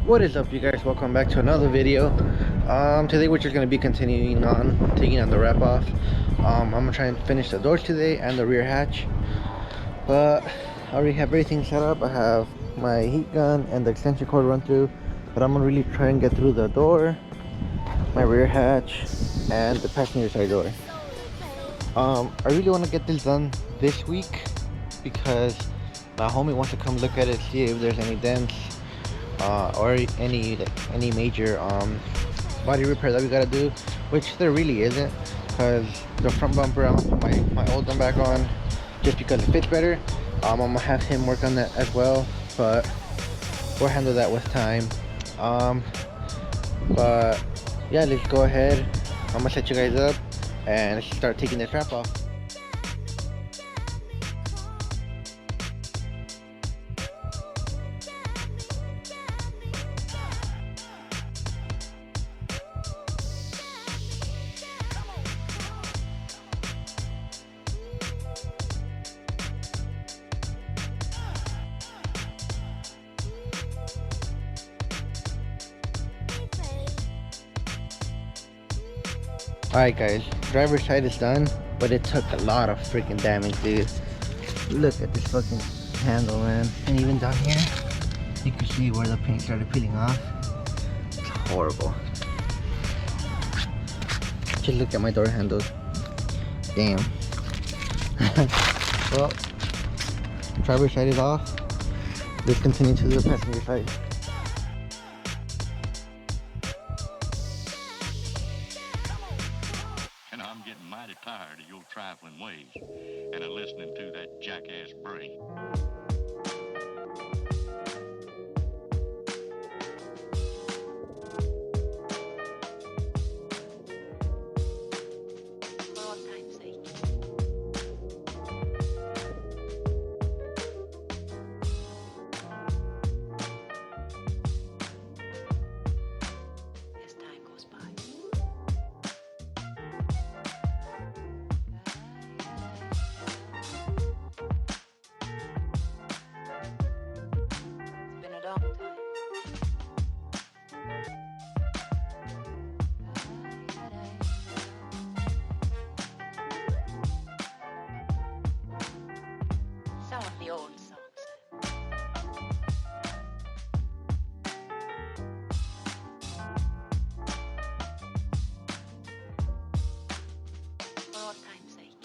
What is up, you guys? Welcome back to another video. Today we're just gonna be continuing on taking on the wrap off. I'm gonna try and finish the doors today and the rear hatch, but I already have everything set up. I have my heat gun and the extension cord run through, but I'm gonna really try and get through the door, my rear hatch, and the passenger side door. I really want to get this done this week because my homie wants to come look at it, see if there's any dents or any major body repair that we gotta do, which there really isn't, because the front bumper I'm gonna put my old one back on just because it fits better. I'm gonna have him work on that as well, but we'll handle that with time. But yeah, let's go ahead. I'm gonna set you guys up and let's start taking this wrap off. Alright guys, driver's side is done, but it took a lot of freaking damage, dude. Look at this fucking handle, man. And even down here, you can see where the paint started peeling off. It's horrible. Just look at my door handle. Damn. Well, driver's side is off. Let's continue to the passenger side. I'm getting mighty tired of your trifling ways and of listening to that jackass Bray. Some of the old songs. For old time's sake.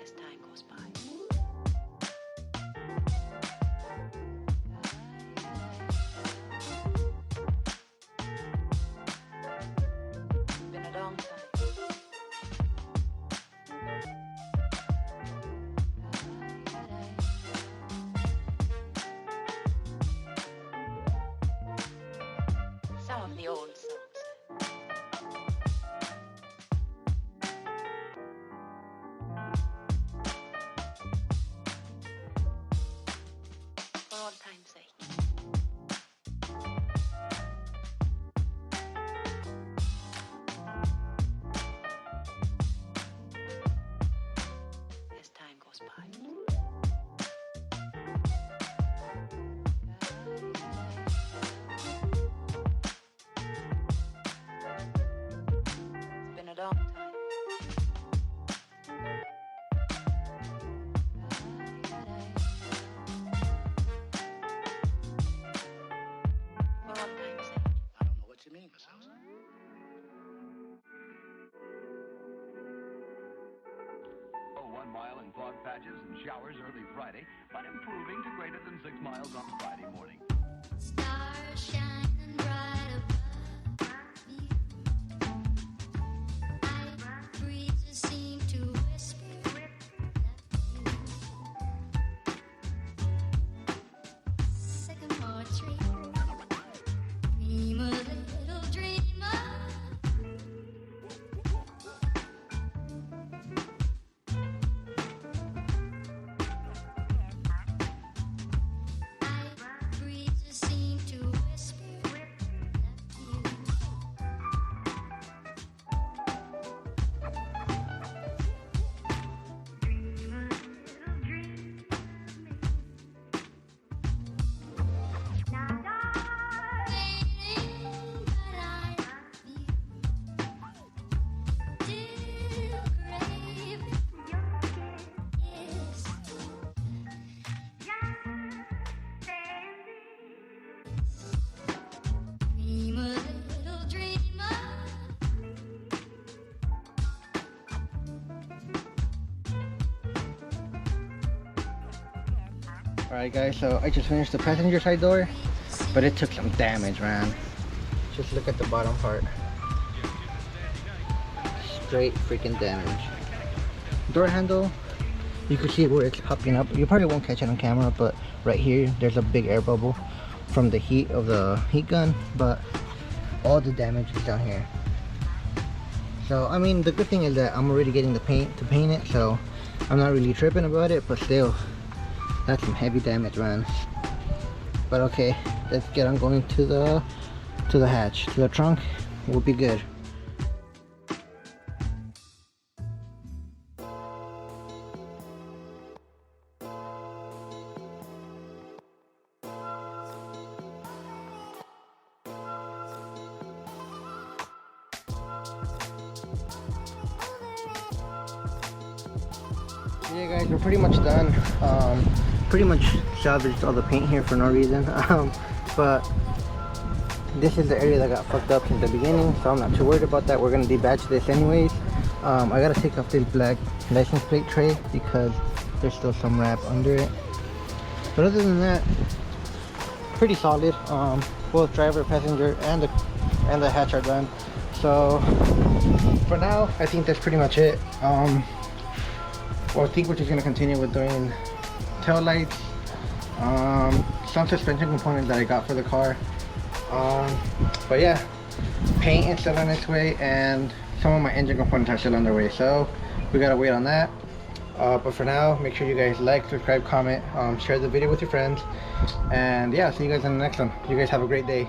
As time goes by. Some of the old songs. For old time's sake. As time goes by. It's been a long time. For old time's sake. I don't know what you mean, Miss Elsa. Oh, 1 mile in fog patches and showers early Friday, but improving to greater than 6 miles on Friday morning. Stars shining bright above me. Night breezes seem to whisper sycamore tree. Dream a little dreamer. Night breezes seem to whisper Alright guys, so I just finished the passenger side door, but it took some damage, man. Just look at the bottom part. Straight freaking damage. Door handle, you can see where it's popping up. You probably won't catch it on camera, but right here there's a big air bubble from the heat of the heat gun, but all the damage is down here. So I mean, the good thing is that I'm already getting the paint to paint it, so I'm not really tripping about it, but still, that's some heavy damage, man. But okay, let's get on going to the hatch, to the trunk. We'll be good. Yeah guys, we're pretty much done. Pretty much salvaged all the paint here for no reason. But this is the area that got fucked up since the beginning, so I'm not too worried about that. We're gonna debadge this anyways. I gotta take off this black license plate tray because there's still some wrap under it. But other than that, pretty solid. Both driver, passenger, and the hatch are done. So for now, I think that's pretty much it. Well, I think we're just gonna continue with doing tail lights, some suspension components that I got for the car. But yeah, paint is still on its way, and some of my engine components are still on their way. So we gotta wait on that. But for now, make sure you guys like, subscribe, comment, share the video with your friends, and yeah, see you guys in the next one. You guys have a great day.